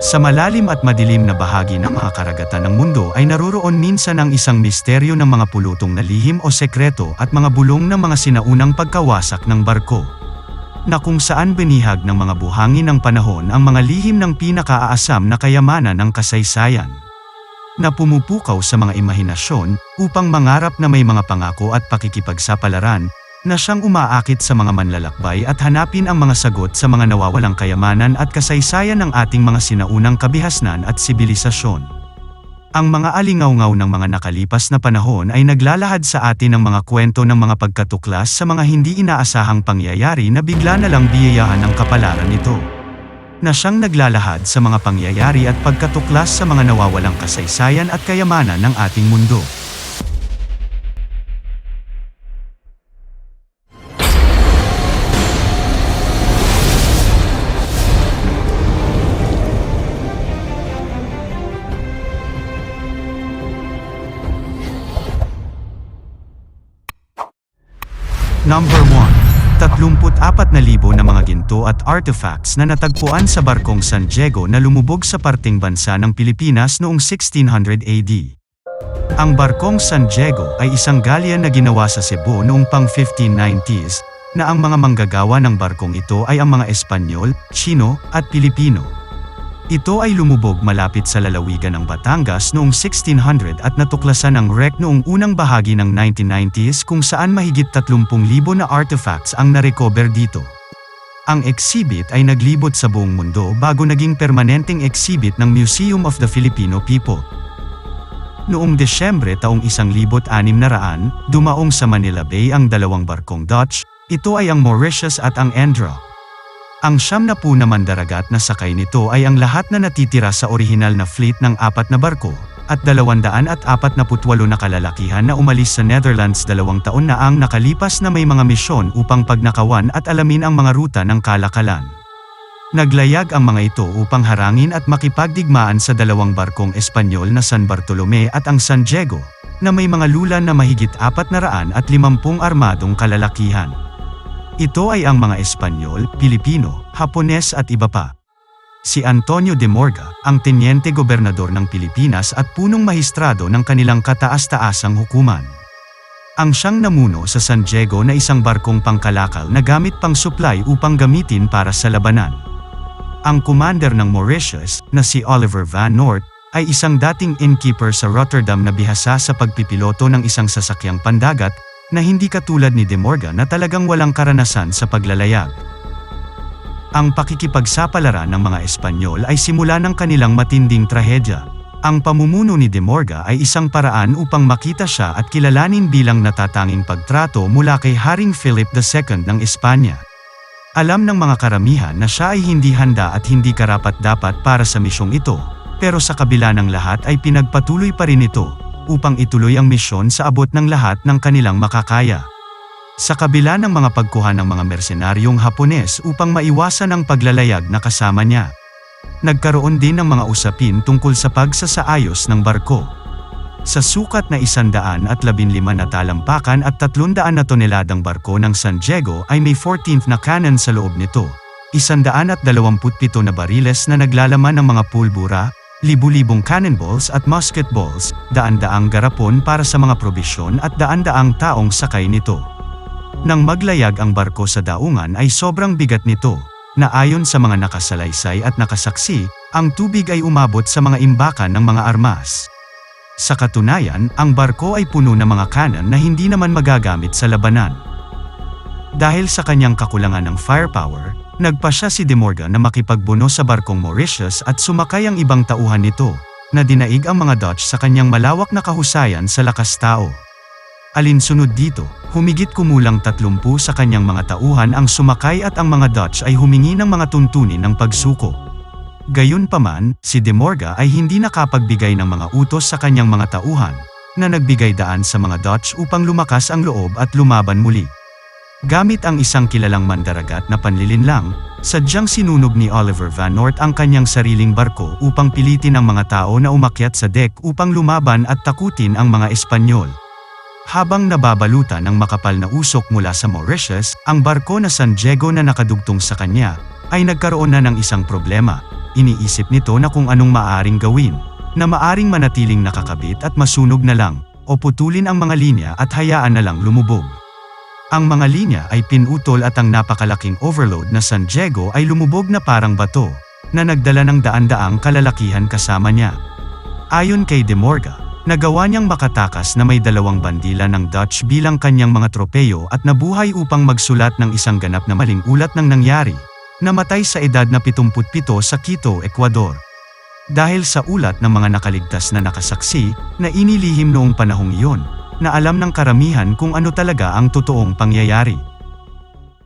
Sa malalim at madilim na bahagi ng mga karagatan ng mundo ay naroroon minsan ang isang misteryo ng mga pulutong na lihim o sekreto at mga bulong ng mga sinaunang pagkawasak ng barko, na kung saan binihag ng mga buhangin ng panahon ang mga lihim ng pinakaaasam na kayamanan ng kasaysayan, na pumupukaw sa mga imahinasyon upang mangarap na may mga pangako at pakikipagsapalaran na siyang umaakit sa mga manlalakbay at hanapin ang mga sagot sa mga nawawalang kayamanan at kasaysayan ng ating mga sinaunang kabihasnan at sibilisasyon. Ang mga alingawngaw ng mga nakalipas na panahon ay naglalahad sa atin ng mga kwento ng mga pagkatuklas sa mga hindi inaasahang pangyayari na bigla na lang biyayahan ng kapalaran nito, na siyang naglalahad sa mga pangyayari at pagkatuklas sa mga nawawalang kasaysayan at kayamanan ng ating mundo. Number 1. 34,000 na mga ginto at artifacts na natagpuan sa barkong San Diego na lumubog sa parting bansa ng Pilipinas noong 1600 AD. Ang barkong San Diego ay isang galleon na ginawa sa Cebu noong pang 1590s, na ang mga manggagawa ng barkong ito ay ang mga Espanyol, Tsino, at Pilipino. Ito ay lumubog malapit sa lalawigan ng Batangas noong 1600 at natuklasan ang wreck noong unang bahagi ng 1990s kung saan mahigit 30,000 na artifacts ang narecover dito. Ang exhibit ay naglibot sa buong mundo bago naging permanenteng exhibit ng Museum of the Filipino People. Noong Desyembre taong 1600, dumaong sa Manila Bay ang dalawang barkong Dutch, ito ay ang Mauritius at ang Andro. Ang 70 na mandaragat na sakay nito ay ang lahat na natitira sa orihinal na fleet ng 4 na barko, at 248 na kalalakihan na umalis sa Netherlands 2 taon na ang nakalipas na may mga misyon upang pagnakawan at alamin ang mga ruta ng kalakalan. Naglayag ang mga ito upang harangin at makipagdigmaan sa dalawang barkong Espanyol na San Bartolome at ang San Diego, na may mga lulan na mahigit 450 armadong kalalakihan. Ito ay ang mga Espanyol, Pilipino, Hapones at iba pa. Si Antonio de Morga, ang tenyente gobernador ng Pilipinas at punong mahistrado ng kanilang kataas-taasang hukuman, ang siyang namuno sa San Diego na isang barkong pangkalakal na gamit pang supply upang gamitin para sa labanan. Ang commander ng Mauritius, na si Oliver Van Noort, ay isang dating innkeeper sa Rotterdam na bihasa sa pagpipiloto ng isang sasakyang pandagat, na hindi katulad ni De Morga na talagang walang karanasan sa paglalayag. Ang pakikipagsapalaran ng mga Espanyol ay simula ng kanilang matinding trahedya. Ang pamumuno ni De Morga ay isang paraan upang makita siya at kilalanin bilang natatanging pagtrato mula kay Haring Philip II ng Espanya. Alam ng mga karamihan na siya ay hindi handa at hindi karapat-dapat para sa misyong ito, pero sa kabila ng lahat ay pinagpatuloy pa rin ito, upang ituloy ang misyon sa abot ng lahat ng kanilang makakaya. Sa kabila ng mga pagkuha ng mga mersenaryong Hapones upang maiwasan ang paglalayag na kasama niya, nagkaroon din ng mga usapin tungkol sa pagsasaayos ng barko. Sa sukat na 115 na talampakan at 300 na toneladang barko ng San Diego ay may 14th na cannon sa loob nito, 127 na bariles na naglalaman ng mga pulbura, libu-libong cannonballs at musket balls, daan-daang garapon para sa mga probisyon at daan-daang taong sakay nito. Nang maglayag ang barko sa daungan ay sobrang bigat nito, na ayon sa mga nakasalaysay at nakasaksi, ang tubig ay umabot sa mga imbakan ng mga armas. Sa katunayan, ang barko ay puno ng mga cannon na hindi naman magagamit sa labanan. Dahil sa kanyang kakulangan ng firepower, nagpasya si De Morga na makipagbuno sa barkong Mauritius at sumakay ang ibang tauhan nito, na dinaig ang mga Dutch sa kanyang malawak na kahusayan sa lakas tao. Alinsunod dito, humigit kumulang 30 sa kanyang mga tauhan ang sumakay at ang mga Dutch ay humingi ng mga tuntunin ng pagsuko. Gayunpaman, si De Morga ay hindi nakapagbigay ng mga utos sa kanyang mga tauhan, na nagbigay daan sa mga Dutch upang lumakas ang loob at lumaban muli. Gamit ang isang kilalang mandaragat na panlilinlang, sadyang sinunog ni Oliver Van Noort ang kanyang sariling barko upang pilitin ang mga tao na umakyat sa deck upang lumaban at takutin ang mga Espanyol. Habang nababalutan ng makapal na usok mula sa Mauritius, ang barko na San Diego na nakadugtong sa kanya, ay nagkaroon na ng isang problema, iniisip nito na kung anong maaring gawin, na maaring manatiling nakakabit at masunog na lang, o putulin ang mga linya at hayaan na lang lumubog. Ang mga linya ay pinutol at ang napakalaking overload na San Diego ay lumubog na parang bato, na nagdala ng daan-daang kalalakihan kasama niya. Ayon kay De Morga, nagawa niyang makatakas na may 2 bandila ng Dutch bilang kanyang mga tropeyo at nabuhay upang magsulat ng isang ganap na maling ulat ng nangyari. Namatay sa edad na 77 sa Quito, Ecuador. Dahil sa ulat ng mga nakaligtas na nakasaksi, na inilihim noong panahong iyon, na alam ng karamihan kung ano talaga ang totoong pangyayari.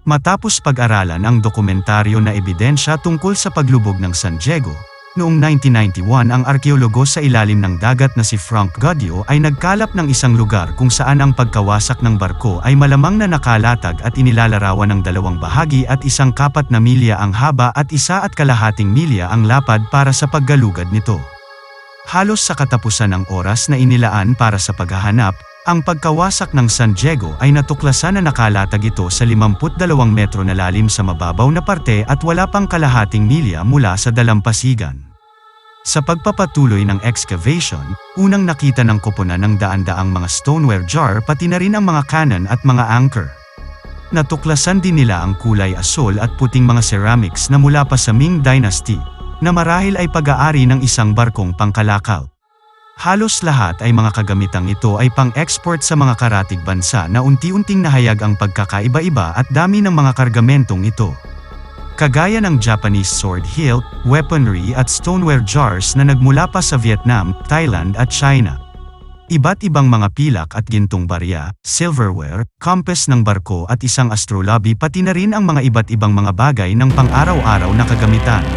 Matapos pag-aralan ang dokumentaryo na ebidensya tungkol sa paglubog ng San Diego, noong 1991 ang arkeologo sa ilalim ng dagat na si Frank Gaudio ay nagkalap ng isang lugar kung saan ang pagkawasak ng barko ay malamang na nakalatag at inilalarawan ng 2 bahagi at 1/4 na milya ang haba at 1.5 milya ang lapad para sa paggalugad nito. Halos sa katapusan ng oras na inilaan para sa paghahanap, ang pagkawasak ng San Diego ay natuklasan na nakalatag ito sa 52 metro na lalim sa mababaw na parte at wala pang kalahating milya mula sa dalampasigan. Sa pagpapatuloy ng excavation, unang nakita ng koponan ng daan-daang mga stoneware jar pati na rin ang mga cannon at mga anchor. Natuklasan din nila ang kulay asol at puting mga ceramics na mula pa sa Ming Dynasty, na marahil ay pag-aari ng isang barkong pangkalakaw. Halos lahat ay mga kagamitang ito ay pang-export sa mga karatig bansa na unti-unting nahayag ang pagkakaiba-iba at dami ng mga kargamentong ito. Kagaya ng Japanese sword hilt, weaponry at stoneware jars na nagmula pa sa Vietnam, Thailand at China. Iba't ibang mga pilak at gintong barya, silverware, compass ng barko at isang astrolabe pati na rin ang mga iba't ibang mga bagay ng pang-araw-araw na kagamitan.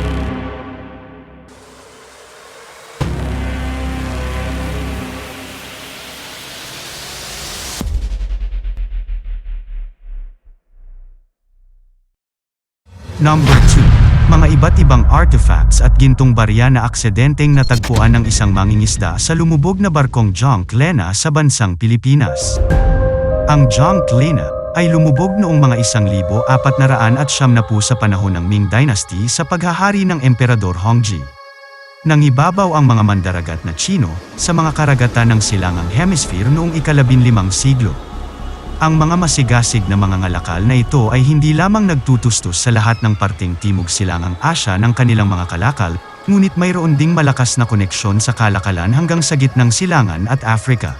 Number 2. Mga iba't ibang artifacts at gintong barya na aksidenteng natagpuan ng isang mangingisda sa lumubog na barkong junk Lena sa bansang Pilipinas. Ang junk Lena ay lumubog noong mga 1490 sa panahon ng Ming Dynasty sa paghahari ng Emperador Hongji. Nangibabaw ang mga mandaragat na Tsino sa mga karagatan ng Silangang Hemisphere noong ika-15 siglo. Ang mga masigasig na mga ngalakal na ito ay hindi lamang nagtutustos sa lahat ng parting Timog Silangang Asya ng kanilang mga kalakal, ngunit mayroon ding malakas na koneksyon sa kalakalan hanggang sa gitnang Silangan at Africa.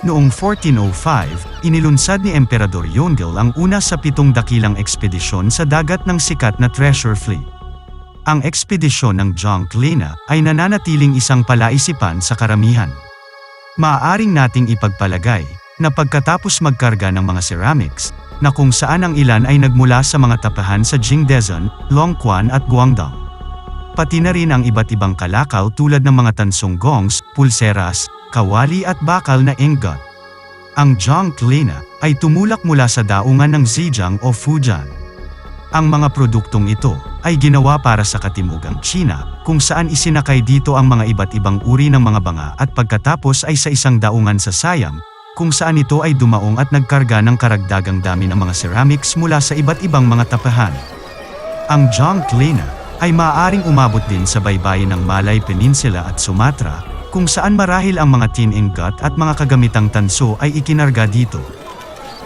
Noong 1405, inilunsad ni Emperador Yongle ang una sa 7 dakilang ekspedisyon sa dagat ng sikat na treasure fleet. Ang ekspedisyon ng junk Lena ay nananatiling isang palaisipan sa karamihan. Maaaring nating ipagpalagay na pagkatapos magkarga ng mga ceramics, na kung saan ang ilan ay nagmula sa mga tapahan sa Jingdezhen, Longquan at Guangdong. Pati na rin ang iba't ibang kalakaw tulad ng mga tansong gongs, pulseras, kawali at bakal na ingot. Ang junk Lena ay tumulak mula sa daungan ng Zhejiang o Fujian. Ang mga produktong ito ay ginawa para sa Katimugang China, kung saan isinakay dito ang mga iba't ibang uri ng mga banga at pagkatapos ay sa isang daungan sa Siam, kung saan ito ay dumaong at nagkarga ng karagdagang dami ng mga ceramics mula sa iba't ibang mga tapahan. Ang junk Lena ay maaaring umabot din sa baybayin ng Malay Peninsula at Sumatra, kung saan marahil ang mga tin ingot at mga kagamitang tanso ay ikinarga dito.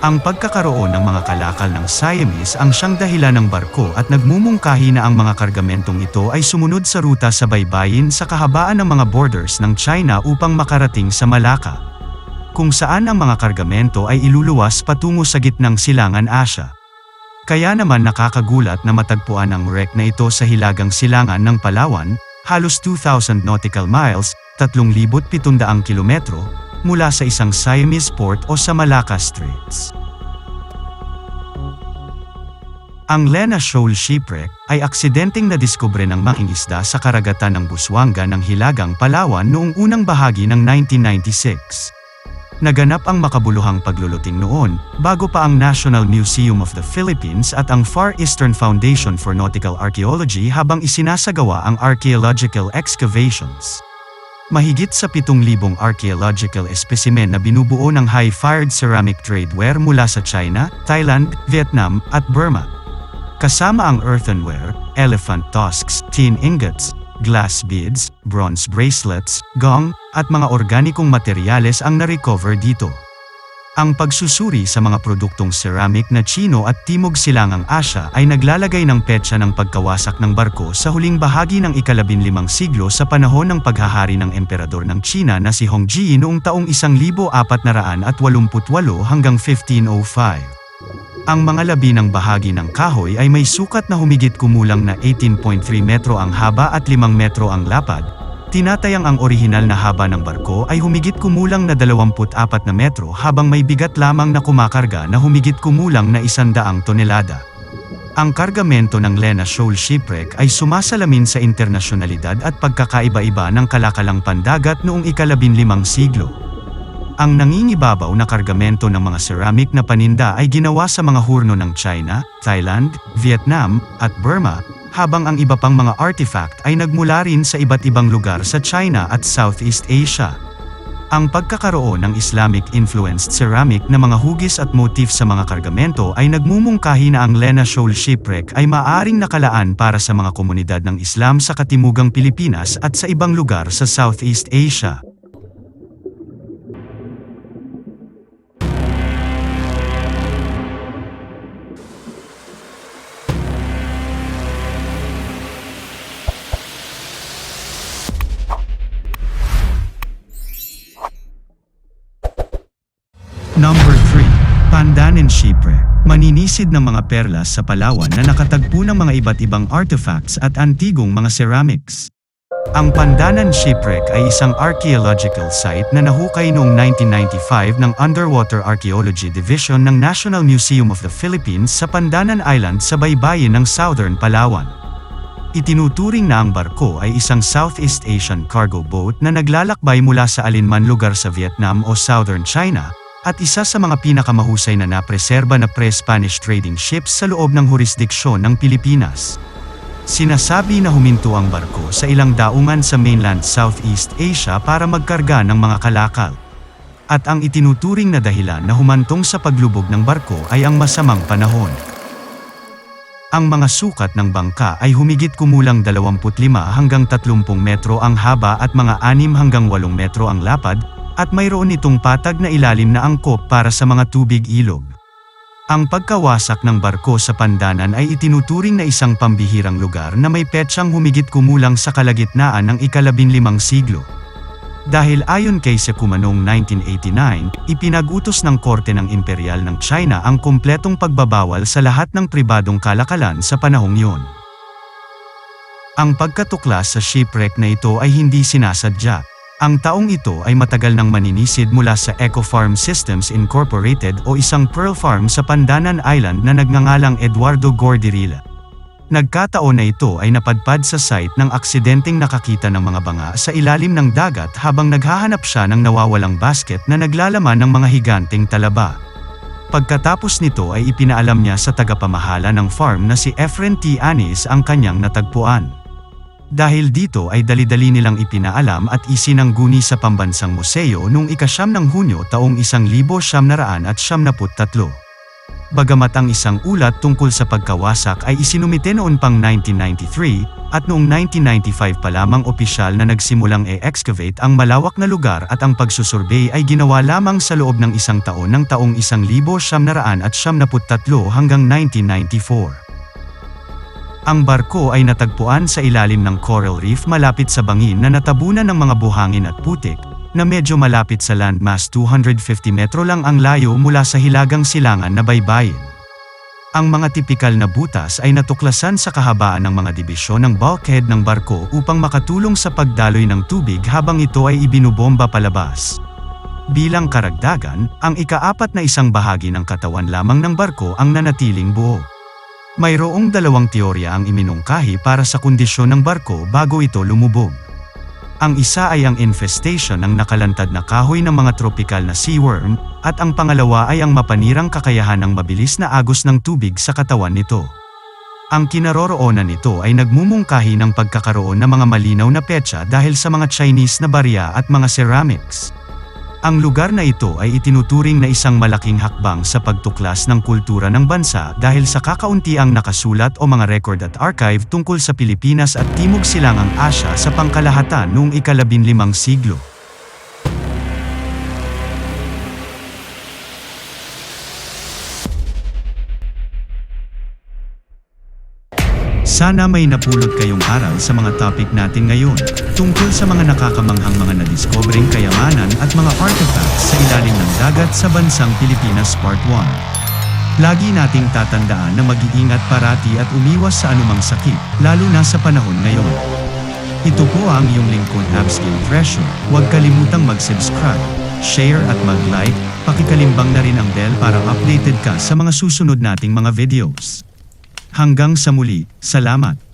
Ang pagkakaroon ng mga kalakal ng Siamese ang siyang dahilan ng barko at nagmumungkahi na ang mga kargamentong ito ay sumunod sa ruta sa baybayin sa kahabaan ng mga borders ng China upang makarating sa Malacca, kung saan ang mga kargamento ay iluluwas patungo sa gitnang Silangan Asya. Kaya naman nakakagulat na matagpuan ang wreck na ito sa hilagang silangan ng Palawan, halos 2,000 nautical miles, 3,700 kilometro, mula sa isang Siamese port o sa Malacca Straits. Ang Lena Shoal Shipwreck ay aksidenteng nadiskubre ng mangingisda sa karagatan ng Busuanga ng Hilagang Palawan noong unang bahagi ng 1996. Naganap ang makabuluhang pagluluting noon, bago pa ang National Museum of the Philippines at ang Far Eastern Foundation for Nautical Archaeology habang isinasagawa ang archaeological excavations. Mahigit sa 7,000 archaeological espesimen na binubuo ng high-fired ceramic tradeware mula sa China, Thailand, Vietnam, at Burma. Kasama ang earthenware, elephant tusks, tin ingots, glass beads, bronze bracelets, gong, at mga organikong materyales ang na-recover dito. Ang pagsusuri sa mga produktong ceramic na Tsino at Timog Silangang Asya ay naglalagay ng petsa ng pagkawasak ng barko sa huling bahagi ng ika-15 siglo sa panahon ng paghahari ng emperador ng Tsina na si Hongji noong taong 1488 hanggang 1505. Ang mga labi ng bahagi ng kahoy ay may sukat na humigit kumulang na 18.3 metro ang haba at 5 metro ang lapad. Tinatayang ang orihinal na haba ng barko ay humigit kumulang na 24 na metro habang may bigat lamang na kumakarga na humigit kumulang na 100 tonelada. Ang kargamento ng Lena Shoal Shipwreck ay sumasalamin sa internasyonalidad at pagkakaiba-iba ng kalakalang pandagat noong ika-15 siglo. Ang nangingibabaw na kargamento ng mga ceramic na paninda ay ginawa sa mga hurno ng China, Thailand, Vietnam, at Burma, habang ang iba pang mga artifact ay nagmula rin sa iba't ibang lugar sa China at Southeast Asia. Ang pagkakaroon ng Islamic-influenced ceramic na mga hugis at motif sa mga kargamento ay nagmumungkahi na ang Lena Shoal Shipwreck ay maaaring nakalaan para sa mga komunidad ng Islam sa Katimugang Pilipinas at sa ibang lugar sa Southeast Asia. Number 3. Pandanan Shipwreck. Maninisid ng mga perlas sa Palawan na nakatagpo ng mga iba't ibang artifacts at antigong mga ceramics. Ang Pandanan Shipwreck ay isang archaeological site na nahukay noong 1995 ng Underwater Archaeology Division ng National Museum of the Philippines sa Pandanan Island sa baybayin ng Southern Palawan. Itinuturing na ang barko ay isang Southeast Asian cargo boat na naglalakbay mula sa alinman lugar sa Vietnam o Southern China, at isa sa mga pinakamahusay na napreserba na pre-Spanish trading ships sa loob ng jurisdiksyon ng Pilipinas. Sinasabi na huminto ang barko sa ilang daungan sa mainland Southeast Asia para magkarga ng mga kalakal. At ang itinuturing na dahilan na humantong sa paglubog ng barko ay ang masamang panahon. Ang mga sukat ng bangka ay humigit kumulang 25 hanggang 30 metro ang haba at mga 6 hanggang 8 metro ang lapad, at mayroon itong patag na ilalim na angkop para sa mga tubig ilog. Ang pagkawasak ng barko sa Pandanan ay itinuturing na isang pambihirang lugar na may petsang humigit kumulang sa kalagitnaan ng ika-15 siglo. Dahil ayon kay Secuma noong 1989, ipinag-utos ng Korte ng Imperial ng China ang kumpletong pagbabawal sa lahat ng pribadong kalakalan sa panahong iyon. Ang pagkatuklas sa shipwreck na ito ay hindi sinasadya. Ang taong ito ay matagal nang maninisid mula sa Eco Farm Systems Incorporated o isang pearl farm sa Pandanan Island na nagngangalang Eduardo Gordirila. Nagkataon na ito ay napadpad sa site ng aksidenteng nakakita ng mga banga sa ilalim ng dagat habang naghahanap siya ng nawawalang basket na naglalaman ng mga higanteng talaba. Pagkatapos nito ay ipinaalam niya sa tagapamahala ng farm na si Efren T. Anis ang kanyang natagpuan. Dahil dito ay dali-dali nilang ipinaalam at isinangguni sa Pambansang Museo noong ika-9 ng Hunyo taong 1973. Bagamat ang isang ulat tungkol sa pagkawasak ay isinumite noon pang 1993, at noong 1995 pa lamang opisyal na nagsimulang e-excavate ang malawak na lugar at ang pagsusurbey ay ginawa lamang sa loob ng isang taon ng taong 1973 hanggang 1994. Ang barko ay natagpuan sa ilalim ng coral reef malapit sa bangin na natabunan ng mga buhangin at putik, na medyo malapit sa landmass 250 metro lang ang layo mula sa hilagang silangan na baybayin. Ang mga tipikal na butas ay natuklasan sa kahabaan ng mga dibisyon ng bulkhead ng barko upang makatulong sa pagdaloy ng tubig habang ito ay ibinubomba palabas. Bilang karagdagan, ang ika-4 na isang bahagi ng katawan lamang ng barko ang nanatiling buo. Mayroong dalawang teorya ang iminungkahi para sa kondisyon ng barko bago ito lumubog. Ang isa ay ang infestation ng nakalantad na kahoy ng mga tropikal na seaworm, at ang pangalawa ay ang mapanirang kakayahan ng mabilis na agos ng tubig sa katawan nito. Ang kinaroroonan nito ay nagmumungkahi ng pagkakaroon ng mga malinaw na petsa dahil sa mga Chinese na barya at mga ceramics. Ang lugar na ito ay itinuturing na isang malaking hakbang sa pagtuklas ng kultura ng bansa dahil sa kakauntiang nakasulat o mga record at archive tungkol sa Pilipinas at Timog Silangang Asya sa pangkalahatan noong ika-15 siglo. Sana may napulot kayong aral sa mga topic natin ngayon, tungkol sa mga nakakamanghang mga nadiskobring kayamanan at mga artifacts sa ilalim ng dagat sa bansang Pilipinas Part 1. Lagi nating tatandaan na mag-iingat parati at umiwas sa anumang sakit, lalo na sa panahon ngayon. Ito po ang iyong lingkod Abscale Treasure. Huwag kalimutang mag-subscribe, share at mag-like, pakikalimbang na rin ang bell para updated ka sa mga susunod nating mga videos. Hanggang sa muli, salamat!